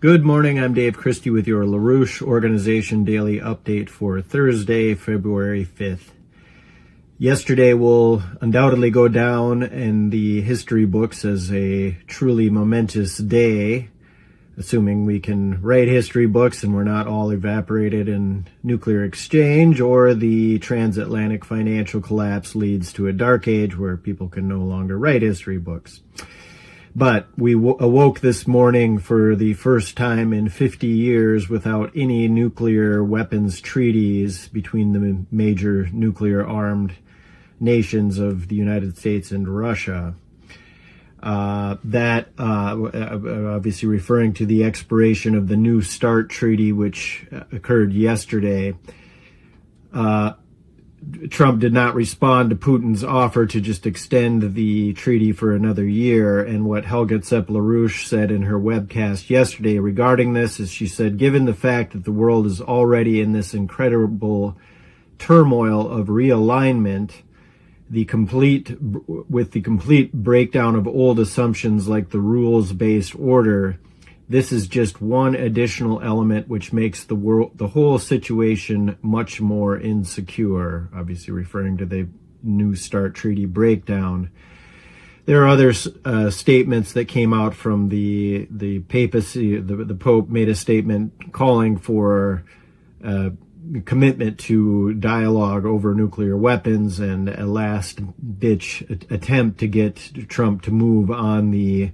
Good morning, I'm Dave Christie with your LaRouche Organization Daily Update for Thursday, February 5th. Yesterday will undoubtedly go down in the history books as a truly momentous day, assuming we can write history books and we're not all evaporated in nuclear exchange, or the transatlantic financial collapse leads to a dark age where people can no longer write history books. But we awoke this morning for the first time in 50 years without any nuclear weapons treaties between the major nuclear-armed nations of the United States and Russia. Obviously referring to the expiration of the New START treaty, which occurred yesterday. Trump did not respond to Putin's offer to just extend the treaty for another year. And what Helga Tsepp-LaRouche said in her webcast yesterday regarding this is, she said, given the fact that the world is already in this incredible turmoil of realignment, with the complete breakdown of old assumptions like the rules-based order, this is just one additional element which makes the whole situation much more insecure, obviously referring to the New START treaty breakdown. There are other statements that came out from the papacy. The Pope made a statement calling for commitment to dialogue over nuclear weapons and a last-ditch attempt to get Trump to move on the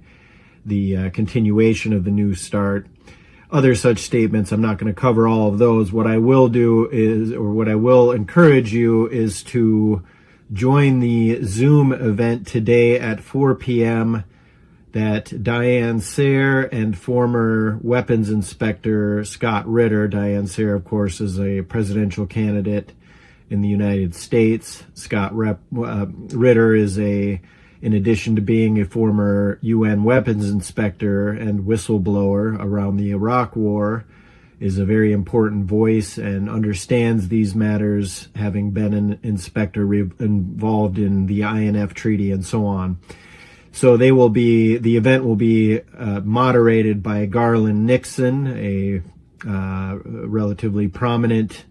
continuation of the New START. Other such statements, I'm not going to cover all of those. What I will do is, or what I will encourage you is to join the Zoom event today at 4 p.m. that Diane Sayre and former weapons inspector Scott Ritter, Diane Sayre, of course, is a presidential candidate in the United States. Scott Ritter is in addition to being a former UN weapons inspector and whistleblower around the Iraq War, is a very important voice and understands these matters, having been an inspector involved in the INF treaty and so on. So the event will be moderated by Garland Nixon, a relatively prominent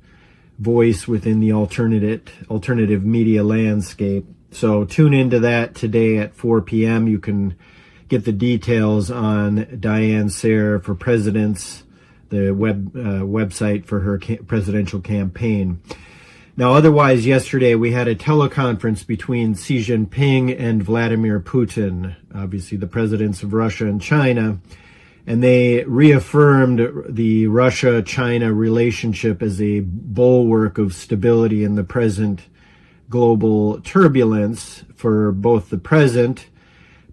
voice within the alternative media landscape. So tune into that today at 4 p.m. You can get the details on Diane Sayre for Presidents, the website for her presidential campaign. Now, otherwise, yesterday we had a teleconference between Xi Jinping and Vladimir Putin, obviously the presidents of Russia and China, and they reaffirmed the Russia-China relationship as a bulwark of stability in the present global turbulence for both the present,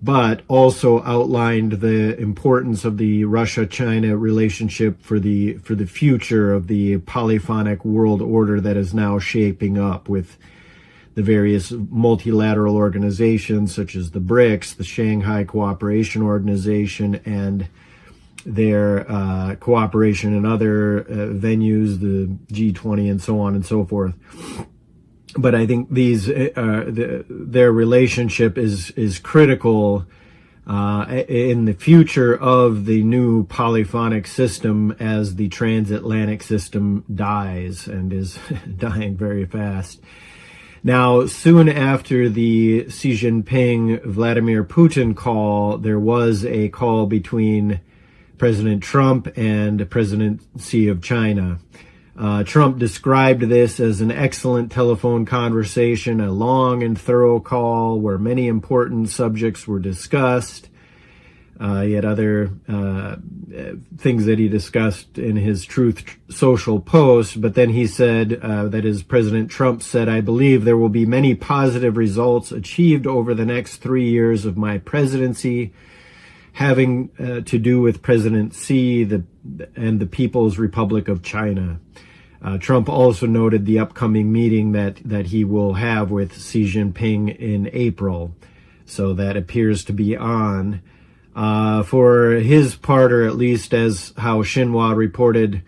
but also outlined the importance of the Russia-China relationship for the future of the polyphonic world order that is now shaping up with the various multilateral organizations such as the BRICS, the Shanghai Cooperation Organization, and their cooperation in other venues, the G20 and so on and so forth. But I think their relationship is critical in the future of the new polyphonic system as the transatlantic system dies, and is dying very fast. Now, soon after the Xi Jinping-Vladimir Putin call, there was a call between President Trump and President Xi of China. Trump described this as an excellent telephone conversation, a long and thorough call where many important subjects were discussed. He had other things that he discussed in his Truth Social post, but then he said, that is, President Trump said, "I believe there will be many positive results achieved over the next 3 years of my presidency, having to do with President Xi and the People's Republic of China." Trump also noted the upcoming meeting that he will have with Xi Jinping in April. So that appears to be on. For his part, or at least as how Xinhua reported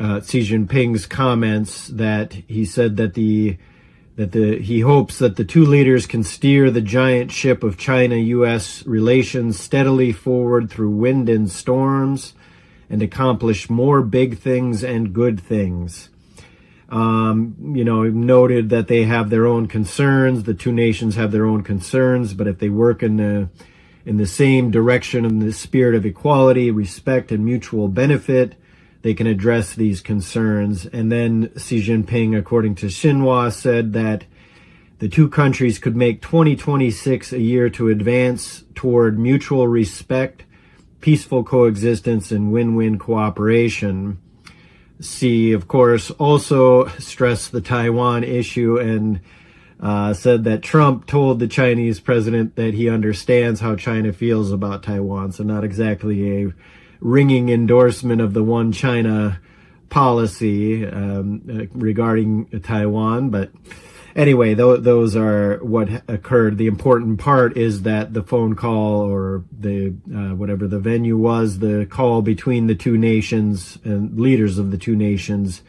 Xi Jinping's comments, that he said that he hopes that the two leaders can steer the giant ship of China-U.S. relations steadily forward through wind and storms, and accomplish more big things and good things. Noted that they have their own concerns. The two nations have their own concerns, but if they work in the same direction in the spirit of equality, respect, and mutual benefit, they can address these concerns. And then Xi Jinping, according to Xinhua, said that the two countries could make 2026 a year to advance toward mutual respect, peaceful coexistence, and win-win cooperation. Xi, of course, also stressed the Taiwan issue and said that Trump told the Chinese president that he understands how China feels about Taiwan. So not exactly a ringing endorsement of the one China policy regarding Taiwan. But anyway, those are what occurred. The important part is that the phone call, or the whatever the venue was, the call between the two nations and leaders of the two nations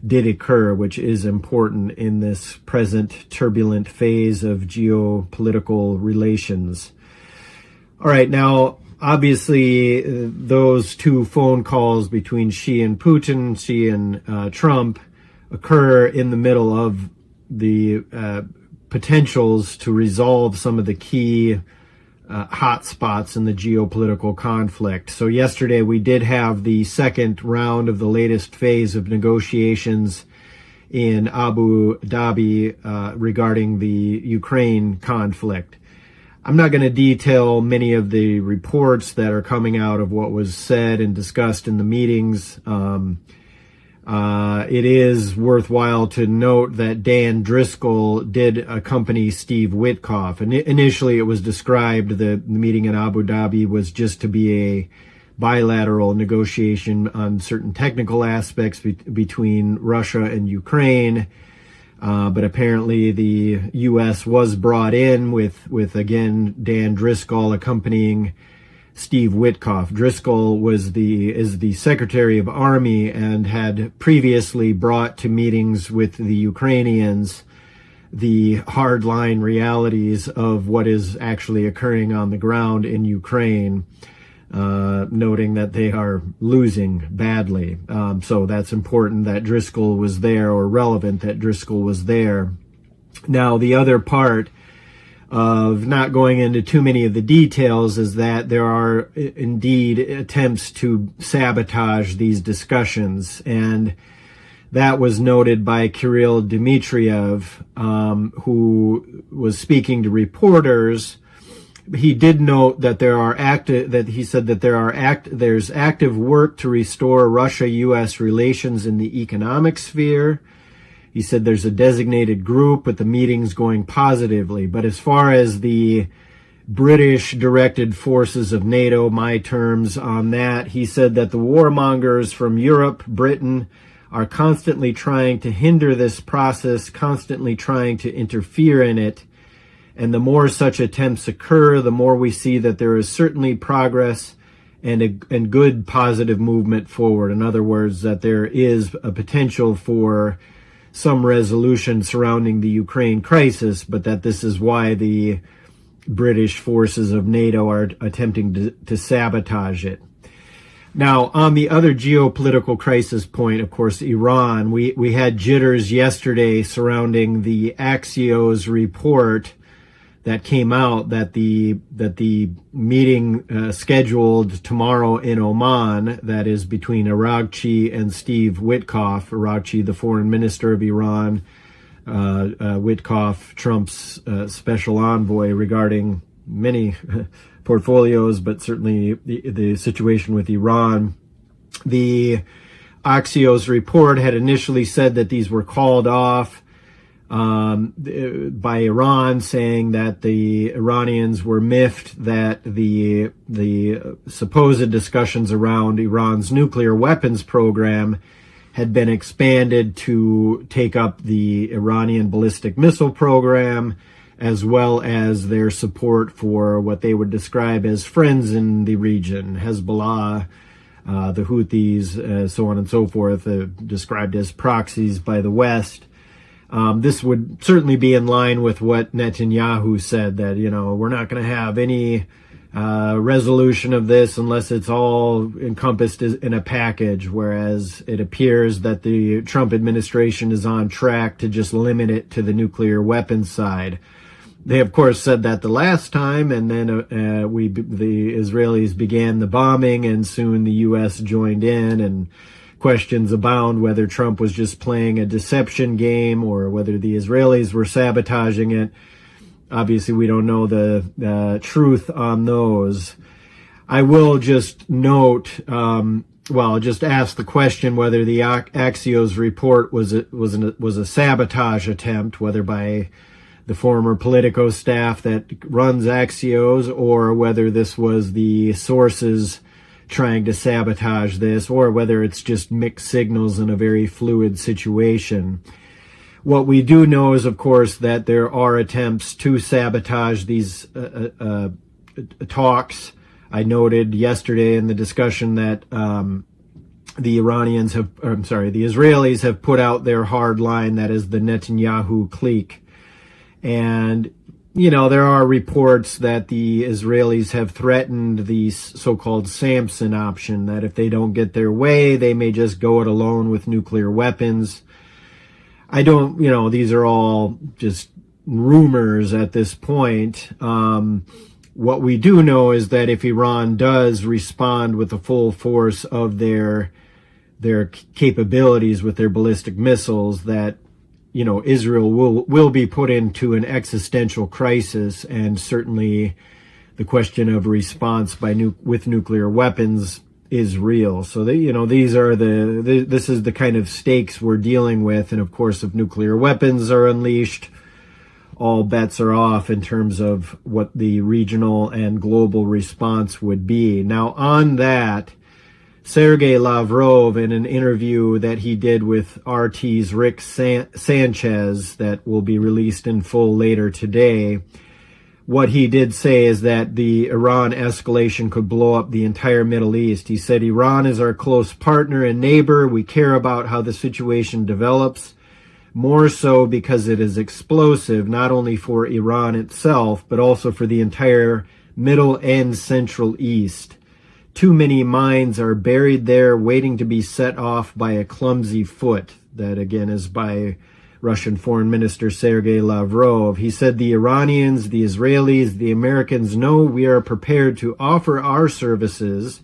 did occur, which is important in this present turbulent phase of geopolitical relations. All right, now, obviously, those two phone calls between Xi and Putin, Xi and Trump, occur in the middle of the potentials to resolve some of the key hot spots in the geopolitical conflict. So yesterday we did have the second round of the latest phase of negotiations in Abu Dhabi regarding the Ukraine conflict. I'm not going to detail many of the reports that are coming out of what was said and discussed in the meetings. It is worthwhile to note that Dan Driscoll did accompany Steve Witkoff. And initially it was described, the meeting in Abu Dhabi was just to be a bilateral negotiation on certain technical aspects between Russia and Ukraine. But apparently the U.S. was brought in with again, Dan Driscoll accompanying Steve Witkoff. Driscoll is the Secretary of Army and had previously brought to meetings with the Ukrainians the hardline realities of what is actually occurring on the ground in Ukraine, noting that they are losing badly. So that's important that Driscoll was there, or relevant that Driscoll was there. Now, the other part of not going into too many of the details is that there are indeed attempts to sabotage these discussions, and that was noted by Kirill Dmitriev, who was speaking to reporters. He did note that there's active work to restore Russia-U.S. relations in the economic sphere. He said there's a designated group, but the meeting's going positively. But as far as the British-directed forces of NATO, my terms on that, he said that the warmongers from Europe, Britain, are constantly trying to hinder this process, constantly trying to interfere in it. And the more such attempts occur, the more we see that there is certainly progress and good positive movement forward. In other words, that there is a potential for some resolution surrounding the Ukraine crisis, but that this is why the British forces of NATO are attempting to sabotage it. Now, on the other geopolitical crisis point, of course, Iran, we had jitters yesterday surrounding the Axios report that came out that the meeting scheduled tomorrow in Oman, that is between Araghchi and Steve Witkoff, Araghchi, the foreign minister of Iran, Witkoff, Trump's special envoy regarding many portfolios, but certainly the situation with Iran. The Axios report had initially said that these were called off by Iran, saying that the Iranians were miffed that the supposed discussions around Iran's nuclear weapons program had been expanded to take up the Iranian ballistic missile program, as well as their support for what they would describe as friends in the region, Hezbollah, the Houthis, so on and so forth, described as proxies by the West. This would certainly be in line with what Netanyahu said, that, we're not going to have any resolution of this unless it's all encompassed in a package, whereas it appears that the Trump administration is on track to just limit it to the nuclear weapons side. They, of course, said that the last time, and then the Israelis began the bombing, and soon the U.S. joined in, and questions abound whether Trump was just playing a deception game or whether the Israelis were sabotaging it. Obviously, we don't know the truth on those. I will just note, just ask the question whether the Axios report was a sabotage attempt, whether by the former Politico staff that runs Axios, or whether this was the sources trying to sabotage this, or whether it's just mixed signals in a very fluid situation. What we do know is, of course, that there are attempts to sabotage these talks. I noted yesterday in the discussion that the Israelis have put out their hard line, that is the Netanyahu clique. And, there are reports that the Israelis have threatened the so-called Samson option, that if they don't get their way, they may just go it alone with nuclear weapons. These are all just rumors at this point. What we do know is that if Iran does respond with the full force of their capabilities with their ballistic missiles, that Israel will be put into an existential crisis, and certainly the question of response with nuclear weapons is real. So this is the kind of stakes we're dealing with, and of course, if nuclear weapons are unleashed, all bets are off in terms of what the regional and global response would be. Now, on that, Sergei Lavrov, in an interview that he did with RT's Rick Sanchez that will be released in full later today, what he did say is that the Iran escalation could blow up the entire Middle East. He said, Iran is our close partner and neighbor. We care about how the situation develops, more so because it is explosive, not only for Iran itself, but also for the entire Middle and Central East. Too many mines are buried there waiting to be set off by a clumsy foot. That, again, is by Russian Foreign Minister Sergei Lavrov. He said the Iranians, the Israelis, the Americans know we are prepared to offer our services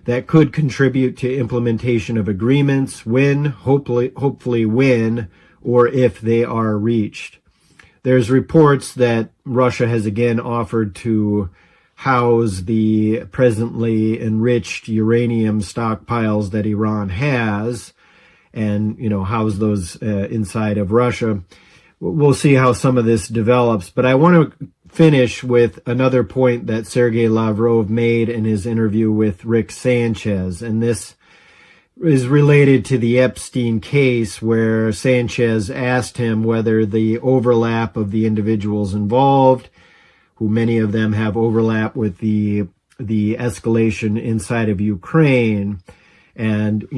that could contribute to implementation of agreements when, hopefully when, or if they are reached. There's reports that Russia has again offered to house the presently enriched uranium stockpiles that Iran has, and, house those inside of Russia. We'll see how some of this develops. But I want to finish with another point that Sergei Lavrov made in his interview with Rick Sanchez. And this is related to the Epstein case, where Sanchez asked him whether the overlap of the individuals involved, who many of them have overlap with the escalation inside of Ukraine, and,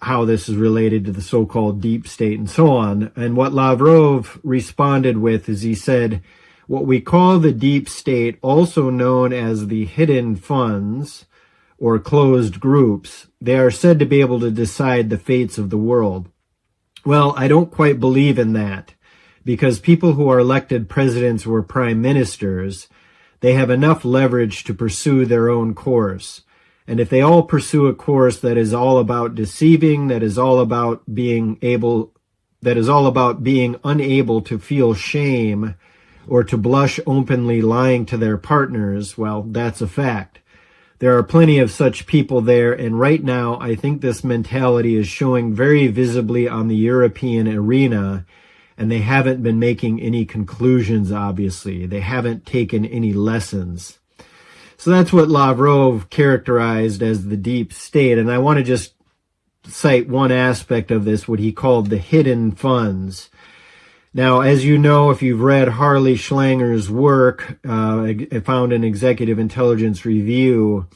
how this is related to the so-called deep state and so on. And what Lavrov responded with is, he said, what we call the deep state, also known as the hidden funds or closed groups, they are said to be able to decide the fates of the world. Well, I don't quite believe in that, because people who are elected presidents or prime ministers, they have enough leverage to pursue their own course. And if they all pursue a course that is all about deceiving, that is all about being unable to feel shame or to blush openly lying to their partners, well, that's a fact. There are plenty of such people there, and right now I think this mentality is showing very visibly on the European arena, and they haven't been making any conclusions, obviously. They haven't taken any lessons. So that's what Lavrov characterized as the deep state. And I want to just cite one aspect of this, what he called the hidden funds. Now, as you know, if you've read Harley Schlanger's work, I found an Executive Intelligence Review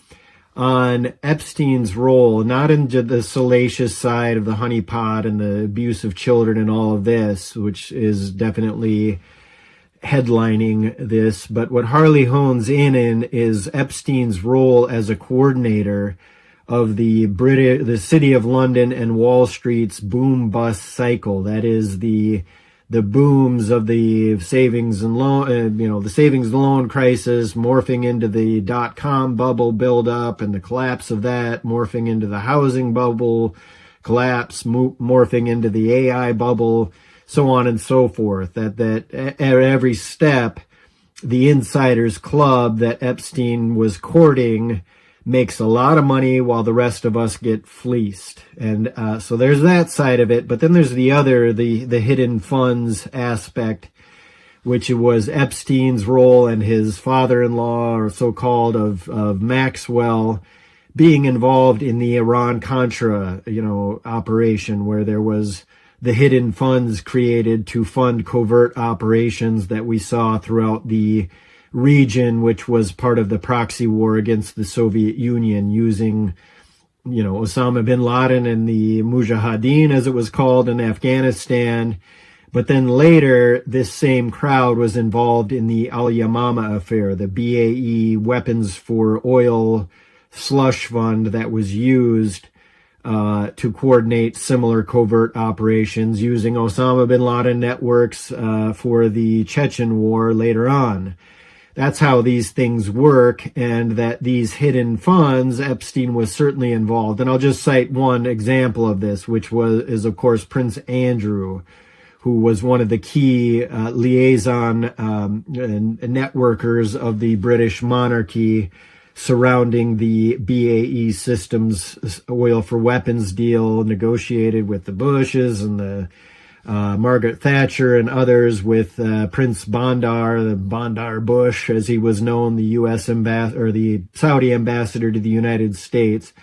on Epstein's role, not in the salacious side of the honeypot and the abuse of children and all of this, which is definitely headlining this, but what Harley hones in is Epstein's role as a coordinator of the City of London and Wall Street's boom-bust cycle. That is the booms of the savings and loan, the savings and loan crisis morphing into the dot-com bubble buildup, and the collapse of that morphing into the housing bubble collapse, morphing into the AI bubble, so on and so forth. That at every step, the insiders club that Epstein was courting makes a lot of money while the rest of us get fleeced. And so there's that side of it. But then there's the other, the hidden funds aspect, which was Epstein's role and his father-in-law, or so-called, of Maxwell, being involved in the Iran-Contra, operation, where there was the hidden funds created to fund covert operations that we saw throughout the region, which was part of the proxy war against the Soviet Union, using, Osama bin Laden and the Mujahideen, as it was called, in Afghanistan. But then later, this same crowd was involved in the Al-Yamama affair, the BAE weapons for oil slush fund that was used to coordinate similar covert operations, using Osama bin Laden networks for the Chechen war later on. That's how these things work, and that these hidden funds, Epstein was certainly involved. And I'll just cite one example of this, which is of course Prince Andrew, who was one of the key liaison and networkers of the British monarchy surrounding the BAE Systems oil for weapons deal negotiated with the Bushes and the Margaret Thatcher and others, with Prince Bandar, the Bandar Bush, as he was known, the U.S. ambassador, or the Saudi ambassador to the United States.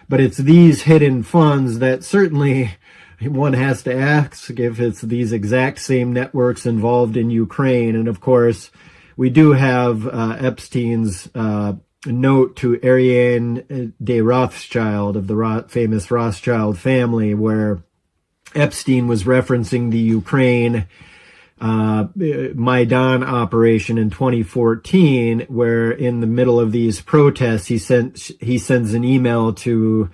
But it's these hidden funds that certainly one has to ask if it's these exact same networks involved in Ukraine. And of course, we do have Epstein's note to Ariane de Rothschild of the famous Rothschild family, where Epstein was referencing the Ukraine Maidan operation in 2014, where in the middle of these protests, he sends an email to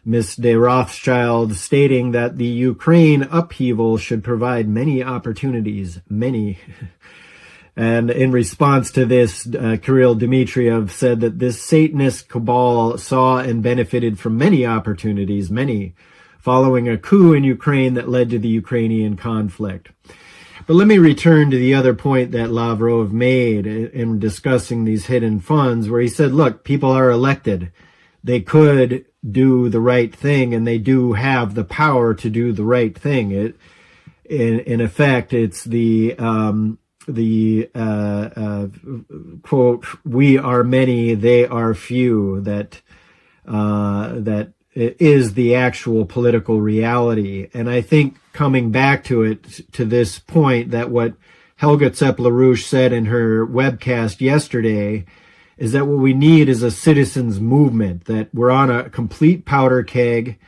Miss de Rothschild stating that the Ukraine upheaval should provide many opportunities, many. And in response to this, Kirill Dmitriev said that this Satanist cabal saw and benefited from many opportunities, many, following a coup in Ukraine that led to the Ukrainian conflict. But let me return to the other point that Lavrov made in discussing these hidden funds, where he said, look, people are elected. They could do the right thing, and they do have the power to do the right thing. In effect, it's the quote, we are many, they are few, that is the actual political reality. And I think coming back to it, to this point, that what Helga Zepp-LaRouche said in her webcast yesterday is that what we need is a citizens movement, that we're on a complete powder keg.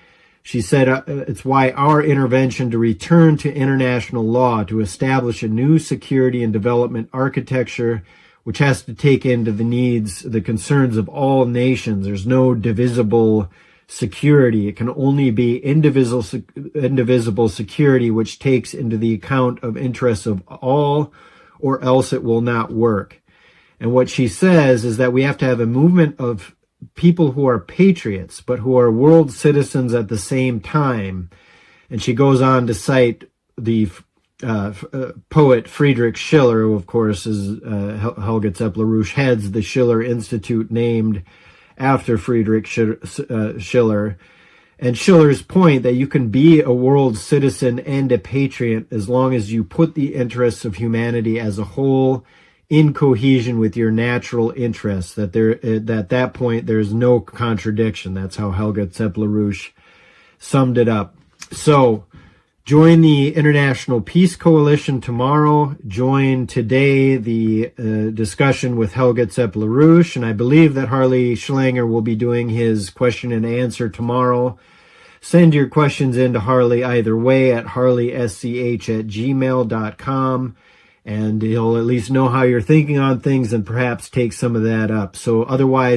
She said it's why our intervention to return to international law, to establish a new security and development architecture, which has to take into the concerns of all nations. There's no divisible security. It can only be indivisible security, which takes into the account of interests of all, or else it will not work. And what she says is that we have to have a movement of people who are patriots, but who are world citizens at the same time. And she goes on to cite the poet Friedrich Schiller, who of course is Helga Zepp-LaRouche heads the Schiller Institute, named after Friedrich Schiller. And Schiller's point that you can be a world citizen and a patriot as long as you put the interests of humanity as a whole in cohesion with your natural interests, that at that point there's no contradiction. That's how Helga Zepp-LaRouche summed it up. So join the International Peace Coalition tomorrow. Join today the discussion with Helga Zepp-LaRouche, and I believe that Harley Schlanger will be doing his question and answer tomorrow. Send your questions in to Harley either way at harleysch@gmail.com. and he'll at least know how you're thinking on things and perhaps take some of that up. So otherwise,